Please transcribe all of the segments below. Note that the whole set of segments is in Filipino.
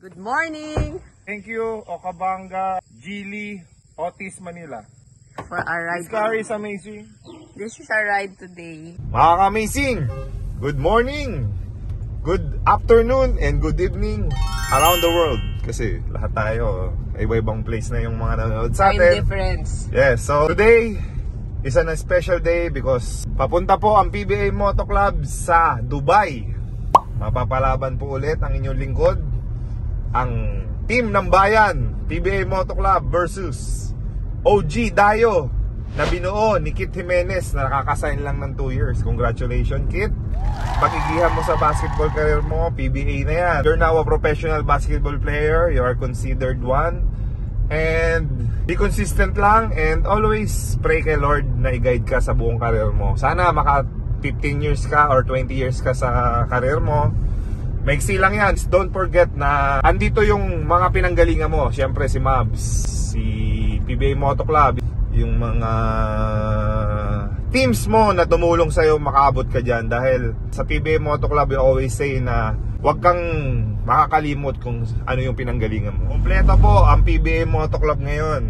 Good morning! Thank you, Okabanga, Gili, Otis, Manila. For our ride. This car is amazing. This is our ride today. Mga ka-amazing, good morning, good afternoon, and good evening around the world. Kasi lahat tayo, iba-ibang place na yung mga nanonood sa atin. Time difference. Yes, so today is a special day because papunta po ang PBA Moto Club sa Dubai. Mapapalaban po ulit ang inyong lingkod, ang team ng bayan, PBA Moto Club versus OG Dayo na binuo ni Kit Jimenez na nakakasign lang ng 2 years. Congratulations, Kit. Pag-igihan mo sa basketball career mo, PBA na yan. You're now a professional basketball player. You are considered one. And be consistent lang and always pray kay Lord na i-guide ka sa buong career mo. Sana maka 15 years ka or 20 years ka sa career mo. Maiksi lang yan. Don't forget na andito yung mga pinanggalingan mo. Siyempre si Mavs, si PBA Moto Club, yung mga teams mo na tumulong sa'yo makaabot ka dyan. Dahil sa PBA Moto Club, we always say na huwag kang makakalimot kung ano yung pinanggalingan mo. Kompleto po ang PBA Moto Club ngayon.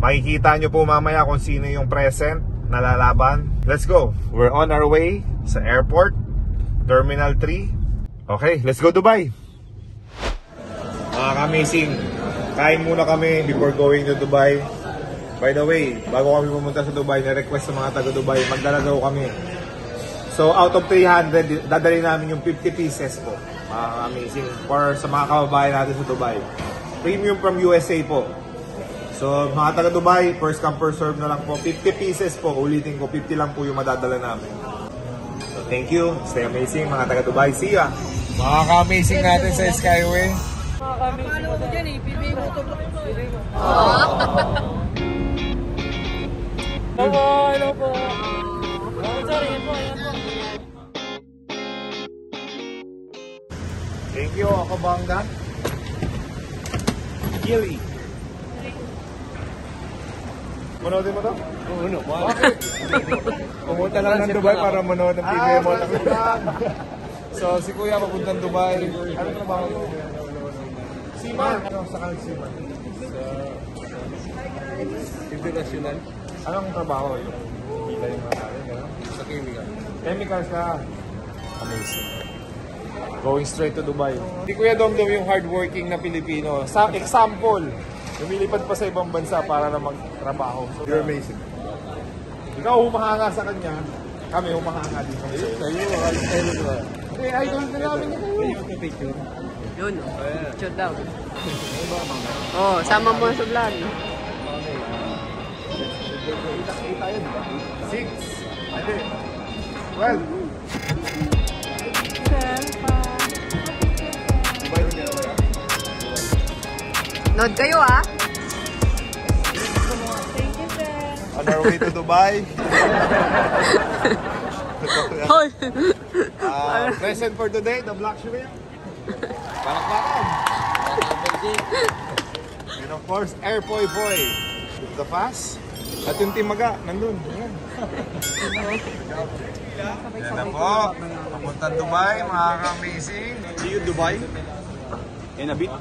Makikita nyo po mamaya kung sino yung present na lalaban. Let's go. We're on our way sa airport, Terminal 3. Okay, let's go Dubai. Mga ka-amazing, kain muna kami before going to Dubai. By the way, bago kami pumunta sa Dubai, na-request sa mga taga-Dubai, magdala daw kami. So out of 300, dadali namin yung 50 pieces po. Mga ka-amazing, for sa mga kababayan natin sa Dubai. Premium from USA po. So mga taga-Dubai, first come first serve na lang po. 50 pieces po, ulitin ko, 50 lang po yung madadala namin. So thank you, stay amazing mga taga-Dubai. See ya! Mga ka-amazing natin sa Skyway. Mga ka-amazing ko dyan eh, PBA Moto Club. Hello po. Sorry, yan po. Thank you, Okabanga. Gili. Manoodin mo to? Oo, no. Bakit? Pumunta lang ng Dubai para manood ng PBA Moto Club. So, si Kuya papuntang Dubai. Ano trabaho mo? Seaman. Ano sa kanil Seaman? International. Anong trabaho yun? Kita yung mga natin, gano'n? Sa chemical. Chemicals ka. Amazing. Going straight to Dubai. Si Kuya Domdom yung hardworking na Pilipino. Sa example, lumilipad pa sa ibang bansa para na magtrabaho. So, you're amazing. Ikaw humahanga sa kanya, kami humahanga din kami sa iyo. Eh, idol na namin ito. Yun, picture daw. Oh, sama mo sa vlog. Kita yun, diba? 6. Hindi. 12. Nod kayo ah. On our way to Dubai. Hoy! Present for today, the black shrimp. Palakpakan. And of course, Air Poy Poy. The Fast. At yung Timaga, nandun. Ayan. Yan na po. Papuntang Dubai, mga ka-amazing. See you Dubai. In a bit.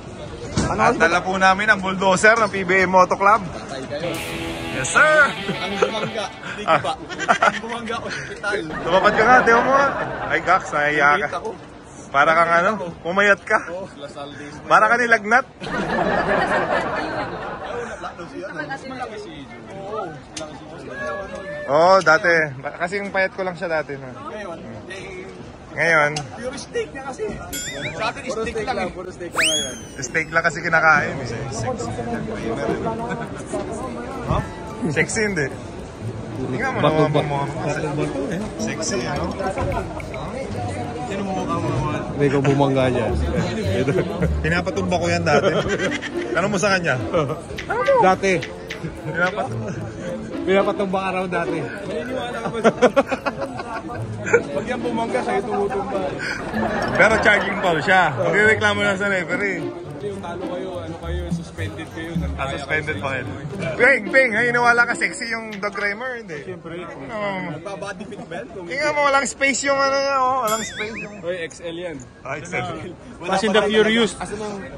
At dala po namin ang bulldozer ng PBA Moto Club. Yes sir! Ang bumangga, hindi ko ba? Ang bumangga, hospital. Lumapad ka nga, tiyo mo nga. Ay Gax, nahiya ka. Para kang ano, pumayat ka. Para ka nilagnat. Oo, dati. Kasi yung payat ko lang siya dati. No? Ngayon, Pure steak na kasi. Sa atin, steak lang eh. Puro steak lang ngayon. steak lang kasi kinakain. Eh. Huh? Sexy hindi. Tingnan mo naman mo. Sexy, ano? Sino mo mukha mo naman? Hindi ko bumangga niya. Pinapatumba ko yan dati. Ano mo sa kanya? Dati. Pinapatumba ka raw dati. Maniniwala ka ba? Pag yan bumangga, sa'yo tumutumba. Pero charging foul siya. Magreklamo lang sa referee. yung talo kayo, ano kayo, suspended kayo. Suspended pa kayo. Ping, ay inawala ka sexy yung dog Reimer, hindi? Siyempre. Body fit ba? Tingnan mo, walang space yung ano niya, oh. Walang space yung... Oy, XL yan. Ay, XL. Fast and the Furious.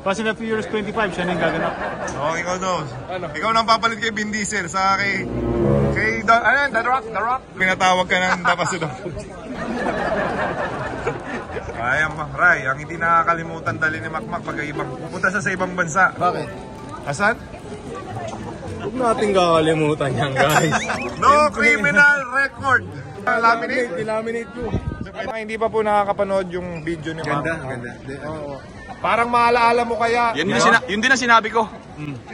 Fast and the Furious 25, siya na yung gaganap. Oh, ikaw no. Ikaw nang papalit kay Vin Diesel sa kay The Rock. Pinatawag ka ng Dabasudo. Ayan pa, Ray, ang hindi nakakalimutan dali ni Makmak pag pupunta sa ibang bansa. Bakit? Asan? Huwag natin kakalimutan yan, guys. No criminal record. Laminate. Laminate ko. Hindi pa po nakakapanood yung video ni Makmak. Ganda. Oo. Parang maalaala mo kaya. Yun din ang sinabi ko.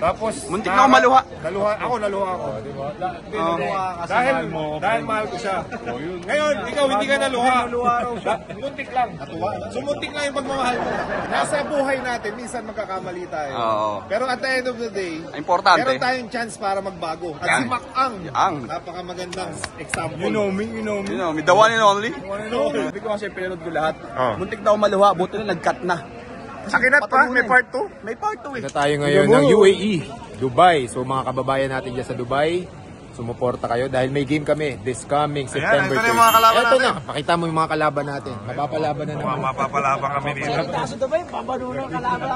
Tapos Muntik na ako maluha. Naluha ako, di ba? Dahil mahal ko siya. Ngayon, ikaw hindi ka naluha. Muntik lang. Muntik lang yung pagmamahal mo. Nasa buhay natin, minsan magkakamali tayo. Oo. Pero at the end of the day, Importante. meron tayong chance para magbago. At si Makang, napakamagandang example. You know me. You know, the one and only. Sabi ko kasi pinanood ko lahat. Oh. Muntik na ako maluha, buti na nag-cut na. Akinat pa, may part 2. May part 2 eh. Na tayo ngayon ng UAE, Dubai. So mga kababayan natin dyan sa Dubai, sumuporta kayo dahil may game kami this coming September ito na yung mga kalaban Ito natin. na, pakita mo yung mga kalaban natin. Mapapalaban na naman. Mapapalabang kami dito. Sa Dubai, papanunan kalaban.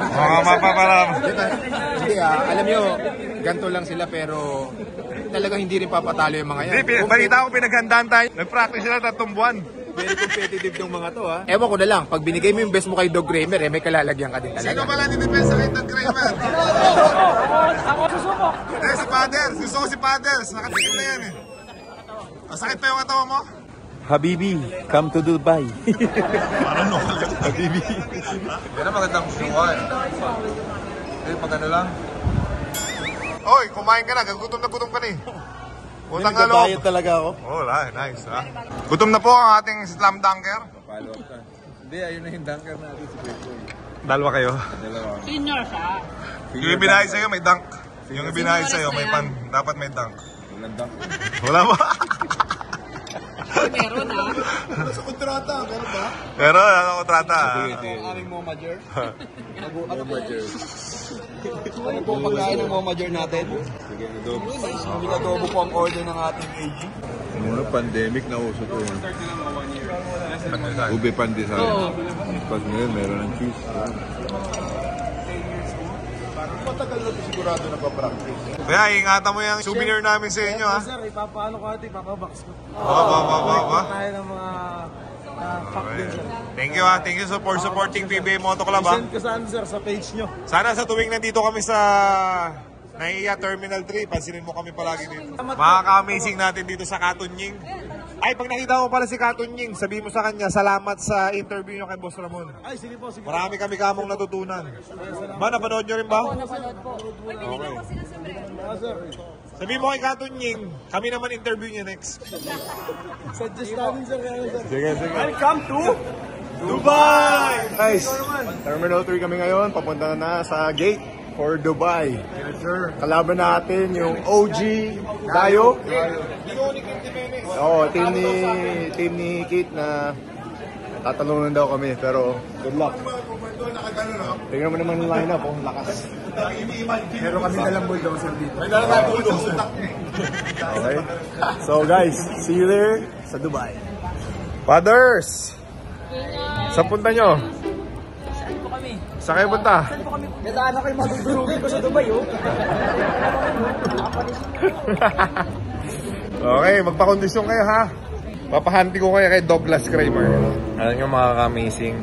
Mga mapapalabang. Hindi alam nyo, ganito lang sila pero talagang hindi rin papatalo yung mga yan. Hindi, balita ko pinaghandaan tayo. Nag-practice sila 3 buwan. Very competitive yung mga to Ewan ko na lang, pag binigay mo yung best mo kay Dog Kramer, may kalalagyan ka din talaga. Sino pala ninipensa kay Doug Kramer? Ako susuko. Si Padders. Gusto ko si Padders. Nakatingin na yan eh. Masakit pa yung katawa mo? Habibi, come to Dubai. Ano? Habibi. Yan ang magandang suwan. Eh, pag ano lang. Oy, kumain ka na. Gutom ka na eh. Utang na loob. Nagda-diet talaga ako. Oh, nice ha. Gutom na po ang ating slam dunker. Follow up ka. Hindi, ayun na yung dunker natin si Pepoy. Dalawa kayo. Dalawa. Senior siya. Yung ibinahay sa'yo may dunk. Yung ibinahay sa'yo may pan. Dapat may dunk. Walang dunk. Wala ba? Meron Sa kontrata, meron ba? Pero ano kontrata? Aming momager. Ano po pagkain ng momager natin? Sige, adobo. Adobo po ang order ng ating AG. Muna pandemic na uso to yun. Ube pandesal. Pag ngayon, meron ng cheese. Matagal na sigurado na pa-practice. Kaya ingatan mo yung souvenir namin sa inyo ha. Sir, ipapaano ko ate, papabox ko. Ba. Tayo ng mga pack din, sir. Thank you ha. Thank you for supporting PBA Moto Club ha. Send ko saan, sir, sa page nyo. Sana sa tuwing nandito kami sa Naiya Terminal 3, pansinin mo kami palagi dito. Makaka-amazing natin dito sa Katunying. Ay, pag nakita mo pala si Katunying, sabihin mo sa kanya, salamat sa interview nyo kay Boss Ramon. Ay, sige po, sige. Marami kami kamong natutunan. Ba, napanood nyo rin ba? napanood po. Nagbibigay po sila sa Sabihin mo kay Katunying, kami naman interview niya next. Suggest namin, sir. Sige. Welcome to Dubai! Guys, Terminal 3 kami ngayon. Papunta na sa gate for Dubai. Yes, sir. Kalaban natin yung OG Dayo. Oo, team ni Kit na tatalungan daw kami. Pero good luck. Tingnan mo naman yung lineup, lakas. Pero kami dalang bulldozer dito. Okay? So guys, see you there sa Dubai. Fathers! Saan punta nyo? Saan po kami? Saan kayo punta? Nadaan ako yung madudurugin ko sa Dubai, Okay, magpakondisyon kayo ha. Papahanti ko kayo kay Douglas Kramer. Alam nyo mga ka-amazing.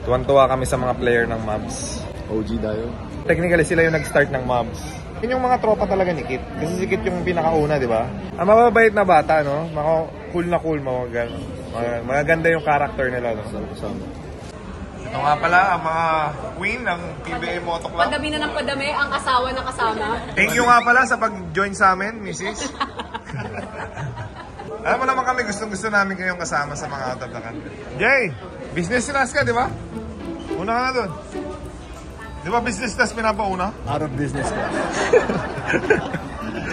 Tuwan-tuwa kami sa mga player ng Mavs. OG Dayo. Technically sila yung nag-start ng Mavs. Yun yung mga tropa talaga ni Kit. Kasi si Kit yung pinakauna, di ba? Ang mababait na bata, no? Cool na cool, magaganda yung character nila, no? Ito nga pala ang mga queen ng PBA Moto Club. Padami na ng padami, ang asawa na kasama. Thank you nga pala sa pag-join sa amin, Mrs. Alam mo naman kami, gustong-gusto namin kayong kasama sa mga out of the country. Jay, business class ka, di ba? Una ka na doon. Di ba business class pinapauna? Out of business ka.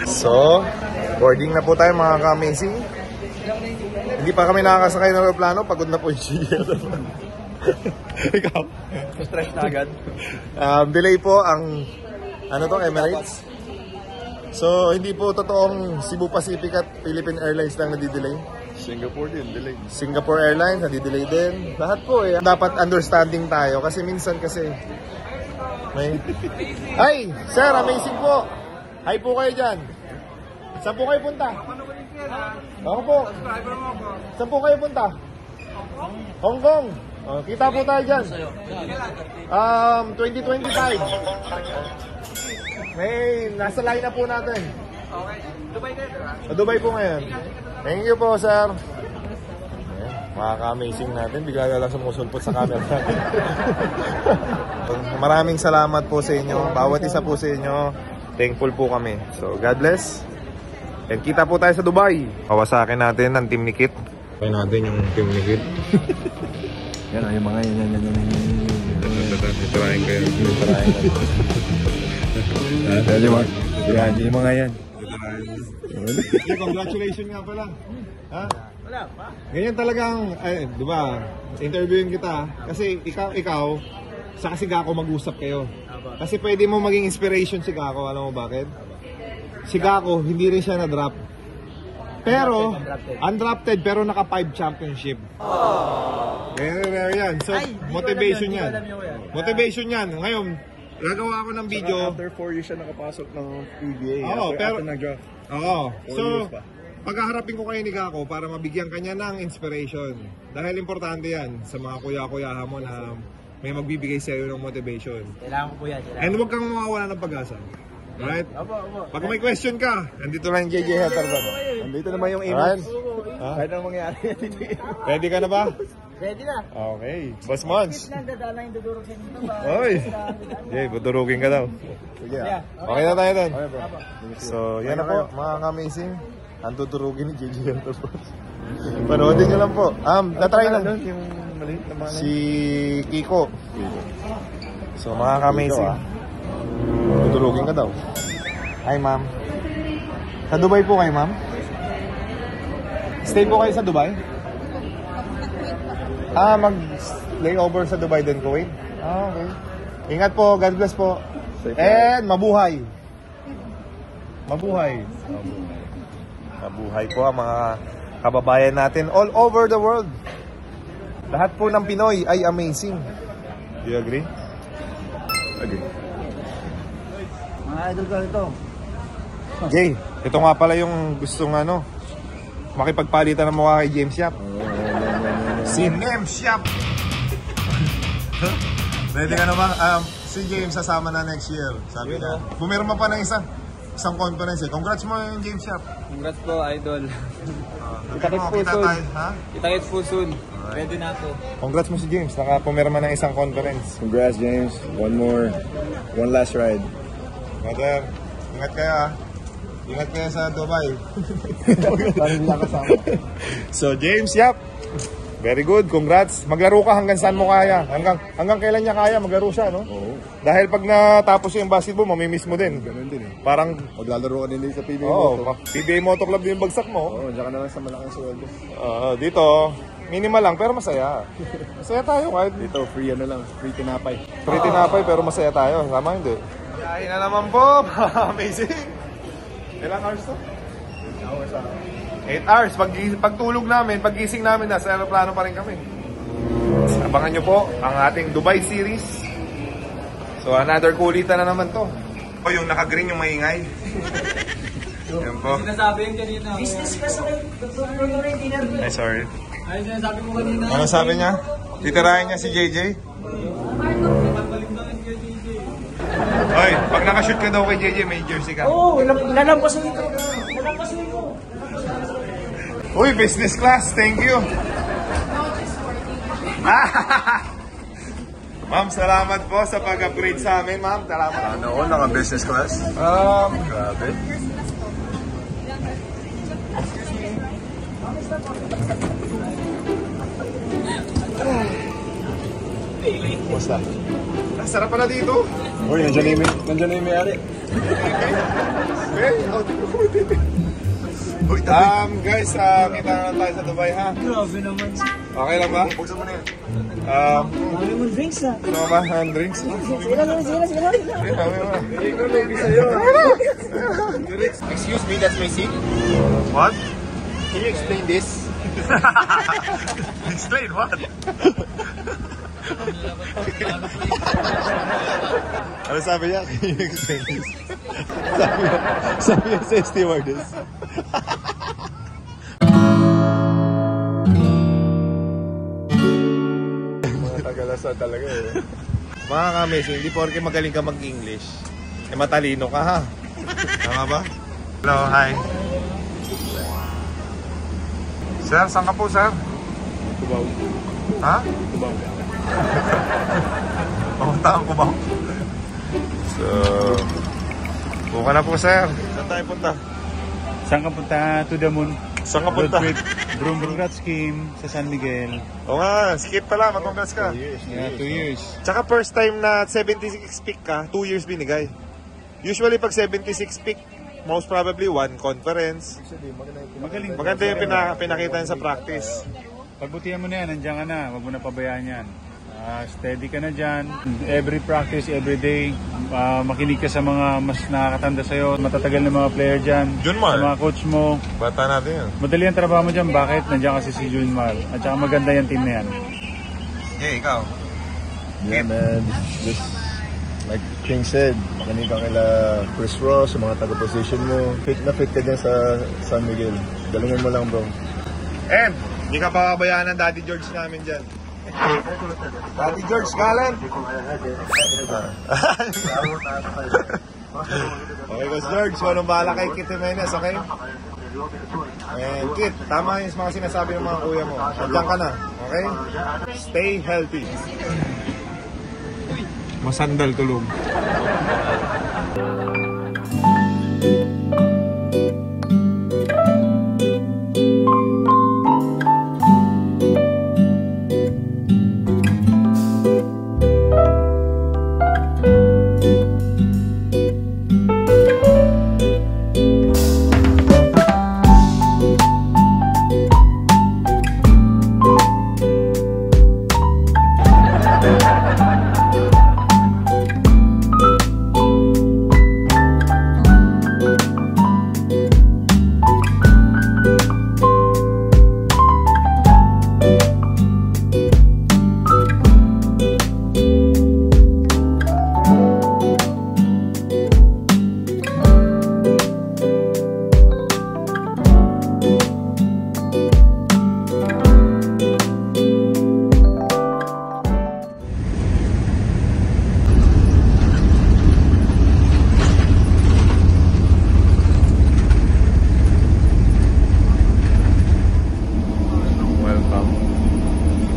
So, boarding na po tayo mga ka-amazing. Hindi pa kami nakakasakay ng aeroplano, pagod na po yung Ikaw? Stress na agad. Delay po ang ano to, Emirates. So, hindi po totoong Cebu Pacific at Philippine Airlines lang nadidelay. Singapore din, delay. Singapore Airlines nadidelay din. Lahat po eh. Dapat understanding tayo kasi minsan kasi may... Ay! Sir, amazing po! Hi po kayo dyan. Saan po kayo punta? Ako po. Saan po kayo punta? Hong Kong. Oh, kita po tayo dyan. 2025. May nasa line na po natin. Okay. Dubai kayo, diba? Dubai po ngayon. Thank you po, sir. Ayan, makaka-amazing natin. Bigla na lang sumusulpot sa camera natin. Maraming salamat po sa inyo. Bawat isa po sa inyo. Thankful po kami. So, God bless. And kita po tayo sa Dubai. Kawasakin natin ang team ni Kit. Kaya natin yung team ni Kit. Yan, yung mga yan. Trying kayo. Yung mga yan. Congratulations nga pala. Ha? Wala pa. Ganyan talagang, di ba, interviewin kita. Kasi ikaw, sa si Gako mag-usap kayo. Kasi pwede mo maging inspiration si Gako. Alam mo bakit? Si Gako, hindi rin siya na-drop. Pero, undrafted, pero naka 5 championship. Yan. So, motivation yan. Motivation yan. Ngayon, gagawa ko ng video. After 4 years siya nakapasok ng PBA. Oo, pero... after nag-draft. Oo. 4 So, years pa. pagkaharapin ko kayo ni Gako para mabigyan kanya ng inspiration. Dahil importante yan sa mga kuya-kuyahan mo na may magbibigay sa iyo ng motivation. Kailangan ko po yan. And huwag kang mawawala ng pag-asa. Right? Pag may question ka, andito lang yung JJ Heterman. Andito naman yung Alright? Ha? Kahit anong mangyari. Ready ka na ba? Ready na. Okay. Boss Mons. Nagdadala yung dudurog sa dito ba? Oy. Jay, budurugin ka daw. Sige Okay na tayo dun. Okay, bro. So, yan na po, mga amazing. Ang tuturugin ni JJ Heterman. Panoodin nyo lang po. Natry lang. Yung maliit na mga Si Kiko. So, mga amazing. Tutulugin ka daw. Hi, ma'am. Sa Dubai po kayo, ma'am? Stay po kayo sa Dubai? Mag-layover sa Dubai din, Kuwait? Okay. Ingat po. God bless po. And mabuhay. Mabuhay. Mabuhay po ang mga kababayan natin all over the world. Lahat po ng Pinoy ay amazing. Do you agree? Agree. Mga idol ko ito. Jay, ito nga pala yung gustong makipagpalitan ng mukha kay James Yap. Si James Yap! Ready ka na ba? Si James sasama na next year. Sabi na. Pumirma pa ng isang conference eh. Congrats mo yung James Yap. Congrats po, idol. Kita po soon. tayo, ha? Kita-kits po soon. Ready na ako. Congrats mo si James. Nakapumirma ng isang conference. Congrats, James. One last ride. Brother, ingat kayo ha. Ingat kayo sa Dubai. So James Yap, very good, congrats. Maglaro ka hanggang saan mo kaya. Hanggang kailan niya kaya maglaro siya, no? Oo. Dahil pag natapos yung basketball, mamimiss mo din. Ganun din eh. Parang, Maglalaro ka din sa PBA oo, Moto. PBA Moto Club yung bagsak mo. Oo, diyan ka na lang sa malaking sweldo. Dito, minimal lang pero masaya. Masaya tayo kahit Dito, free free tinapay. pretty napay pero masaya tayo. Tama hindi? Kain na naman po. Amazing. Ilang hours to? 8 hours. Pagtulog namin, paggising namin, nasa aeroplano pa rin kami. Abangan nyo po ang ating Dubai series. So another kulitan na naman to. O yung naka-green yung maingay. Yan po. Sinasabi yung kanina. Business ka sa dinner. Ay, sorry. Ay, sinasabi mo kanina. Ano sabi niya? Titirahin niya si JJ? Oy, pag nakashoot ka daw kay JJ, may jersey ka. Oo, lalampasin ito. Lalampasin ito. Uy, business class, thank you. Ma'am, salamat po sa pag-upgrade sa amin, ma'am. Salamat. Ano, naka-business class? Grabe. Kumusta? Sarap pala dito. Uy, nandiyan na yung may-ari. Okay, Guys, kita na lang tayo sa Dubai, ha? Grabe naman. Okay lang ba? Buksan mo na yan. Dami mong drinks ah. Ano ba? Drinks? Sige lang. Excuse me, that's my seat. What? Can you explain this? Explain what? Ano sabi niya? Can you explain this? sabi niya sa stewardess. Mga tagalasan talaga eh. Mga ka-amazing, hindi porke magaling ka mag-English, eh matalino ka ha. Tama ba? Hello, hi. Sir, saan ka po, sir? Kubaw. Ha? Kubaw. Papunta ang Cubao. So, buka na po, sir. Saan tayo punta? Saan ka punta? To the moon. Saan ka punta? Road trip. Congrats scheme sa San Miguel. Oo nga, skip pala, mag-congrats ka. 2 years. Tsaka first time na 76 pick ka, 2 years binigay. Usually pag 76 pick, most probably one conference. Magaling. Maganda yung pinakita niya sa practice. Pagbutihan mo na yan, nandiyan ka na. Huwag mo na pabayaan yan. Steady ka na dyan. Every practice, every day, makinig ka sa mga mas nakakatanda sa'yo. Matatagal na mga player dyan. Junmar. Sa mga coach mo. Bata natin yan. Madali ang trabaho mo dyan. Bakit? Nandiyan kasi si Junmar. At saka maganda yung team na yan. Hey, ikaw. Yeah, man. Just like King said, makinig ka kila Chris Ross, sa mga taga-position mo. Fit na fit ka dyan sa San Miguel. Galingan mo lang, bro. And, hindi ka papabayaan ng Daddy George namin dyan. Daddy George, galan! Okay, Coach George, walang bahala kay Kit Jimenez, okay? And Kit, tama yung mga sinasabi ng mga kuya mo. Nandiyan ka na, okay? Stay healthy. Masandal tulog.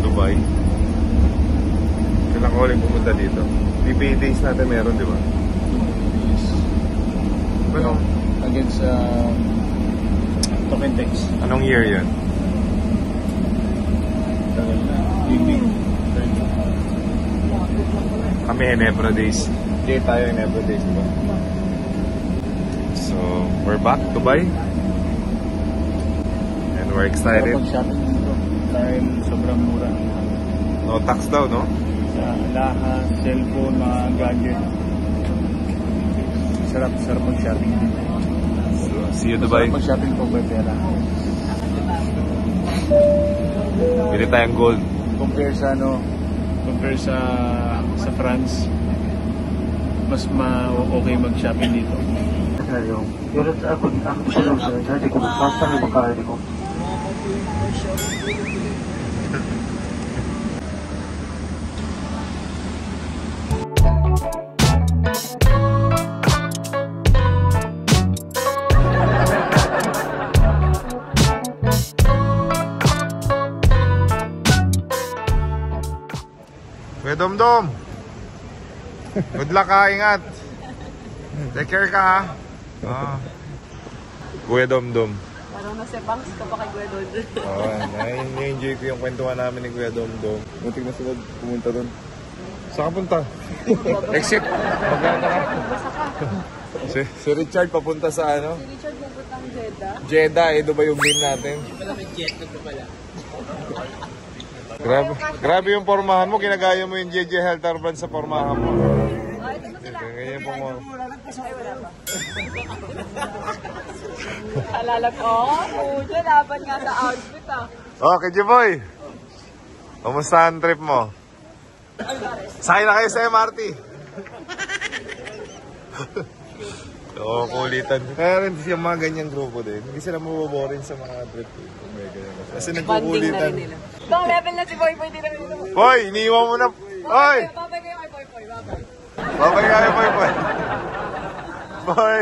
Dubai. Kailan ko ulit pumunta dito? PBA days natin meron, di ba? Ano? Against Token Tex. Anong year yan? Tagal na. Evening. Kami Ginebra days. Hindi tayo in every day, di ba? So, we're back, Dubai. And we're excited. Pag-shopping dito. Dahil sobrang mura. No tax daw, no? Sa lahat, cellphone, mga gadget. Sarap mag-shopping dito. So, see you Dubai. Sarap mag-shopping po by pera. Bili tayong gold. Compare sa France, mas okay mag-shopping dito. Kuya Domdom, good luck ha, ingat. Take care ka ha. Kuya Domdom. Parang nasa banks ka pa kay Kuya Don. Na-enjoy ko yung kwentuhan namin ni Kuya Domdom. Muntik na sila pumunta doon. Saan ka punta? Exit. Maganda ka. Si Richard papunta sa ano? Si Richard pupuntang Jeddah. Jeddah, eh, ba yung game natin? Grabe yung pormahan mo, ginagaya mo yung JJ Health Brand sa pormahan mo. Ganyan po mo. Alala ko, puto, laban nga sa outfit ah. Okay, J-Boy. Kamusta ang trip mo? Sakay na kayo sa MRT. Oo, kulitan. Kaya rin yung mga ganyang grupo din. Hindi sila maboboring sa mga trip. Kasi Bonding na nagkukulitan. rin nila. Itong level na si Boy Boy, di na rin nila. Boy, iniiwan mo na. Boy! Babay kayo kay Boy Boy, babay. Babay kayo, boy, boy. Boy!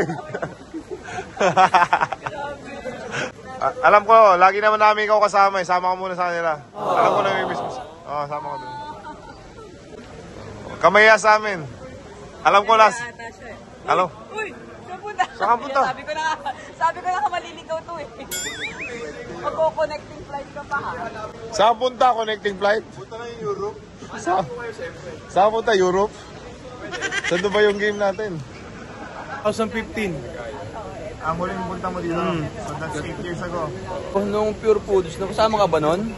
Alam ko, lagi naman namin ikaw kasama. Sama ka muna sa kanila. Alam ko na may business. Oo, sama ka doon. Kamaya sa amin. Alam ko last. Alam. Uy, kapunta. Saan ka punta? Sabi ko na kamaliligaw to eh. Magko-connecting flight ka pa ha. Saan punta? Connecting flight? Punta na yung Europe. Saan punta? Europe? Saan ba yung game natin? 2015. Ang huling punta mo dito. So that's 8 years ago. Nung Pure Foods, kasama ka ba nun?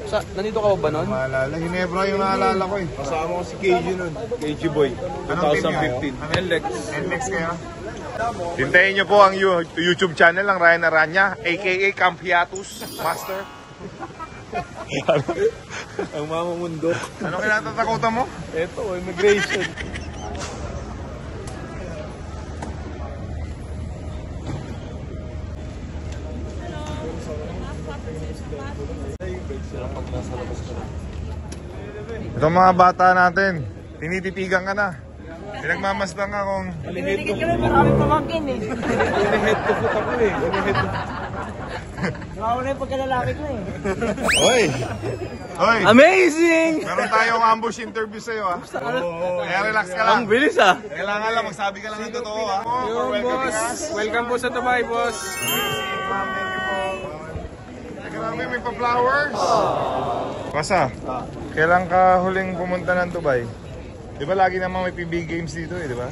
Nandito ka ba nun? Maalala, Ginebra yung naalala ko eh. Kasama ko si KG nun. KG Boy. Anong team yun? 2015. LX. NLEX kayo? Hintayin nyo po ang YouTube channel ng Ryan Aranya, aka Camp Hiatus Master. Ang mamamundok. Ano kinatatakutan mo? Ito, immigration. Itong mga bata natin, tinititigan ka na. Pinagmamasdan ka kung... Pinigit kami, marami pamangkin eh. Head to foot ako eh. Nakawala yung pagkalalaki ko eh. Hoy! Hoy! Amazing! Meron tayong ambush interview sa'yo ha. Kaya relax ka lang. Ang bilis ah! Kailangan lang, magsabi ka lang ng totoo ha. Welcome po sa Dubai, boss! Grabe, may pa-flowers. Pasa, kailan ka huling pumunta ng Dubai? Di ba lagi naman may PB games dito eh, di ba?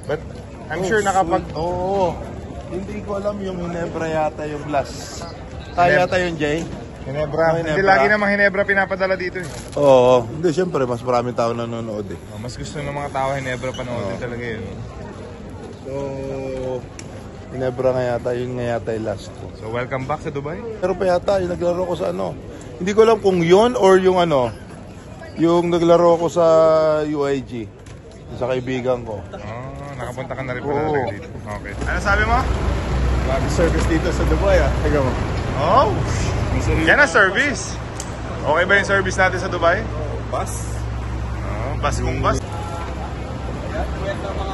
But I'm sure nakapag... Oo. Hindi ko alam yung Hinebra yata yung last. Tayo yata yung Jay. Hinebra. Hindi Hinebra. lagi naman Hinebra pinapadala dito eh. Oo. Hindi, syempre, mas maraming tao nanonood eh. Oh, mas gusto ng mga tao Hinebra panoodin talaga yun. So, Hinebra nga yata, yun nga yata yung last ko. So welcome back sa Dubai. Pero pa yata, yung naglaro ko sa ano. Hindi ko alam kung yun or yung ano, yung naglaro ko sa UIG. Sa kaibigan ko. Nakapunta ka na rin pala talaga dito. Okay. Ano sabi mo? Grabe service dito sa Dubai ah. Teka mo. Oh! Yan ang service. Okay ba yung service natin sa Dubai? Bus? Bus kung bus. Kwento mga